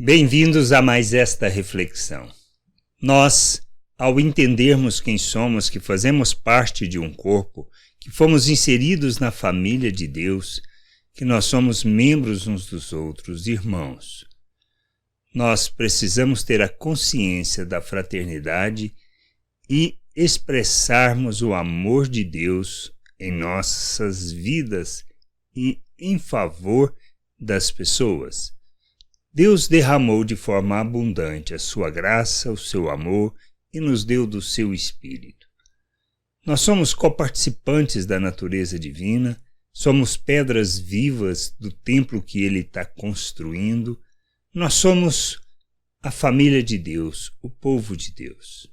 Bem-vindos a mais esta reflexão. Nós, ao entendermos quem somos, que fazemos parte de um corpo, que fomos inseridos na família de Deus, que nós somos membros uns dos outros, irmãos, nós precisamos ter a consciência da fraternidade e expressarmos o amor de Deus em nossas vidas e em favor das pessoas. Deus derramou de forma abundante a sua graça, o seu amor e nos deu do seu Espírito. Nós somos coparticipantes da natureza divina, somos pedras vivas do templo que Ele está construindo, nós somos a família de Deus, o povo de Deus.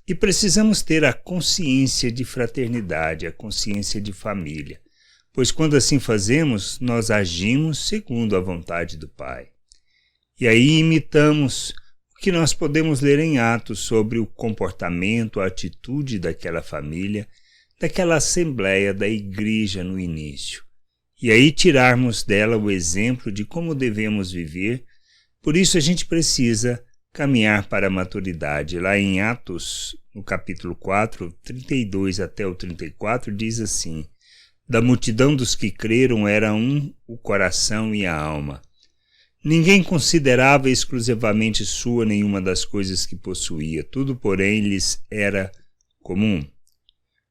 E precisamos ter a consciência de fraternidade, a consciência de família, pois quando assim fazemos, nós agimos segundo a vontade do Pai. E aí imitamos o que nós podemos ler em Atos sobre o comportamento, a atitude daquela família, daquela assembleia da igreja no início. E aí tirarmos dela o exemplo de como devemos viver. Por isso a gente precisa caminhar para a maturidade. Lá em Atos, no capítulo 4, 32 até o 34, diz assim: da multidão dos que creram era um o coração e a alma. Ninguém considerava exclusivamente sua nenhuma das coisas que possuía, tudo, porém, lhes era comum.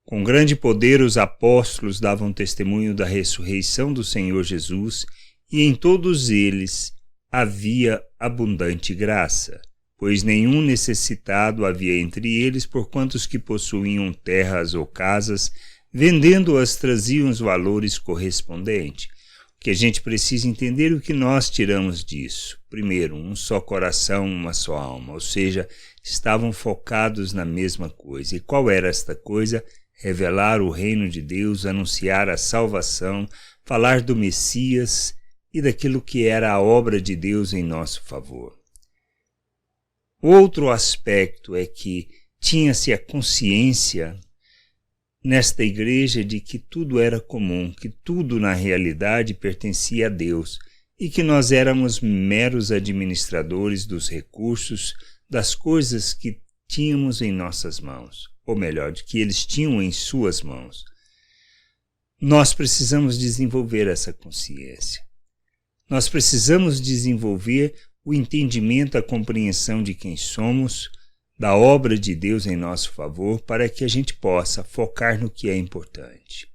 Com grande poder os apóstolos davam testemunho da ressurreição do Senhor Jesus, e em todos eles havia abundante graça, pois nenhum necessitado havia entre eles, porquanto os que possuíam terras ou casas, vendendo-as, traziam os valores correspondentes. Que a gente precisa entender o que nós tiramos disso. Primeiro, um só coração, uma só alma, ou seja, estavam focados na mesma coisa. E qual era esta coisa? Revelar o reino de Deus, anunciar a salvação, falar do Messias e daquilo que era a obra de Deus em nosso favor. Outro aspecto é que tinha-se a consciência nesta igreja de que tudo era comum, que tudo na realidade pertencia a Deus e que nós éramos meros administradores dos recursos, das coisas que tínhamos em nossas mãos, ou melhor, de que eles tinham em suas mãos. Nós precisamos desenvolver essa consciência. Nós precisamos desenvolver o entendimento, a compreensão de quem somos, da obra de Deus em nosso favor, para que a gente possa focar no que é importante.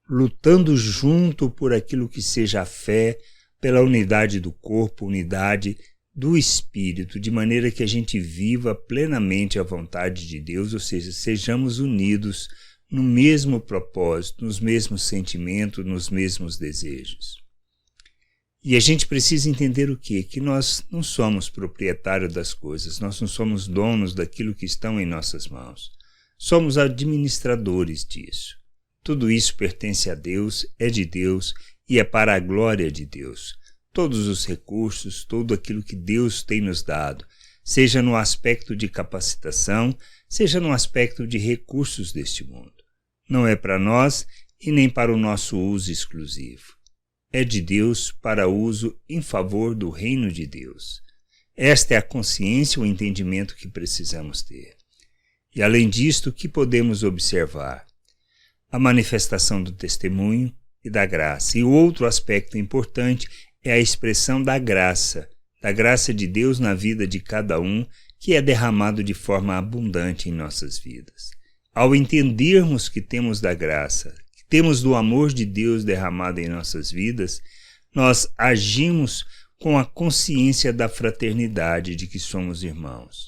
Lutando junto por aquilo que seja a fé, pela unidade do corpo, unidade do Espírito, de maneira que a gente viva plenamente a vontade de Deus, ou seja, sejamos unidos no mesmo propósito, nos mesmos sentimentos, nos mesmos desejos. E a gente precisa entender o quê? Que nós não somos proprietários das coisas, nós não somos donos daquilo que estão em nossas mãos. Somos administradores disso. Tudo isso pertence a Deus, é de Deus e é para a glória de Deus. Todos os recursos, tudo aquilo que Deus tem nos dado, seja no aspecto de capacitação, seja no aspecto de recursos deste mundo. Não é para nós e nem para o nosso uso exclusivo. É de Deus para uso em favor do reino de Deus. Esta é a consciência, o entendimento que precisamos ter. E além disto, o que podemos observar? A manifestação do testemunho e da graça. E o outro aspecto importante é a expressão da graça de Deus na vida de cada um, que é derramado de forma abundante em nossas vidas. Ao entendermos que temos da graça, temos do amor de Deus derramado em nossas vidas, nós agimos com a consciência da fraternidade de que somos irmãos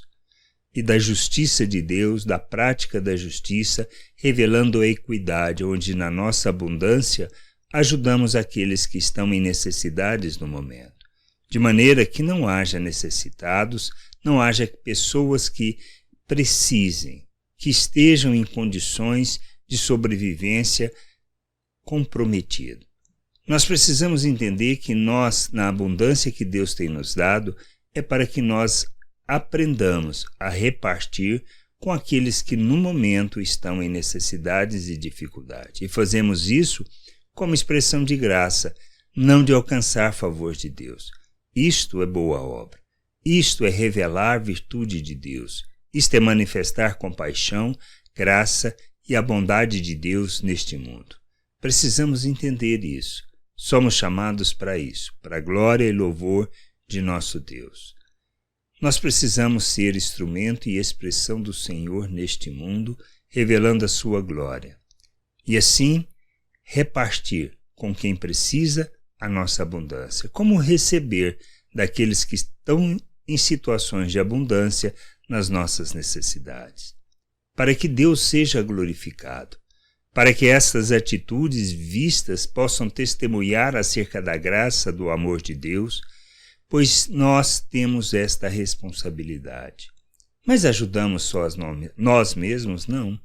e da justiça de Deus, da prática da justiça, revelando a equidade, onde na nossa abundância ajudamos aqueles que estão em necessidades no momento, de maneira que não haja necessitados, não haja pessoas que precisem, que estejam em condições de sobrevivência comprometido. Nós precisamos entender que nós, na abundância que Deus tem nos dado, é para que nós aprendamos a repartir com aqueles que no momento estão em necessidades e dificuldade. E fazemos isso como expressão de graça, não de alcançar favor de Deus. Isto é boa obra. Isto é revelar a virtude de Deus. Isto é manifestar compaixão, graça e a bondade de Deus neste mundo. Precisamos entender isso. Somos chamados para isso, para a glória e louvor de nosso Deus. Nós precisamos ser instrumento e expressão do Senhor neste mundo, revelando a sua glória. E assim, repartir com quem precisa a nossa abundância. Como receber daqueles que estão em situações de abundância nas nossas necessidades. Para que Deus seja glorificado. Para que estas atitudes vistas possam testemunhar acerca da graça, do amor de Deus, pois nós temos esta responsabilidade. Mas ajudamos só nós mesmos? Não.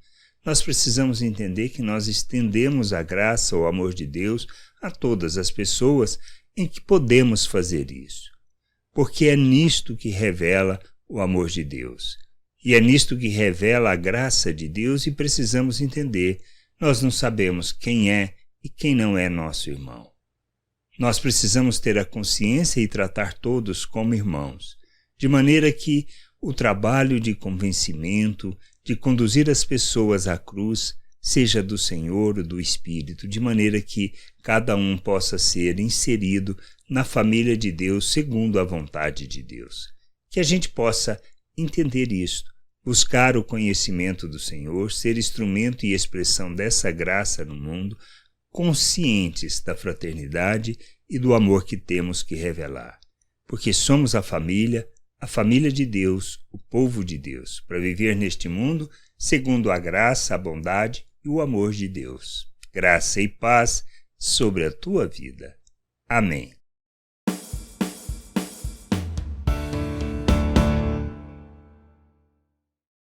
Nós precisamos entender que nós estendemos a graça, o amor de Deus a todas as pessoas em que podemos fazer isso. Porque é nisto que revela o amor de Deus. E é nisto que revela a graça de Deus e precisamos entender. Nós não sabemos quem é e quem não é nosso irmão. Nós precisamos ter a consciência e tratar todos como irmãos, de maneira que o trabalho de convencimento, de conduzir as pessoas à cruz, seja do Senhor ou do Espírito, de maneira que cada um possa ser inserido na família de Deus segundo a vontade de Deus. Que a gente possa entender isto, buscar o conhecimento do Senhor, ser instrumento e expressão dessa graça no mundo, conscientes da fraternidade e do amor que temos que revelar. Porque somos a família de Deus, o povo de Deus, para viver neste mundo segundo a graça, a bondade e o amor de Deus. Graça e paz sobre a tua vida. Amém.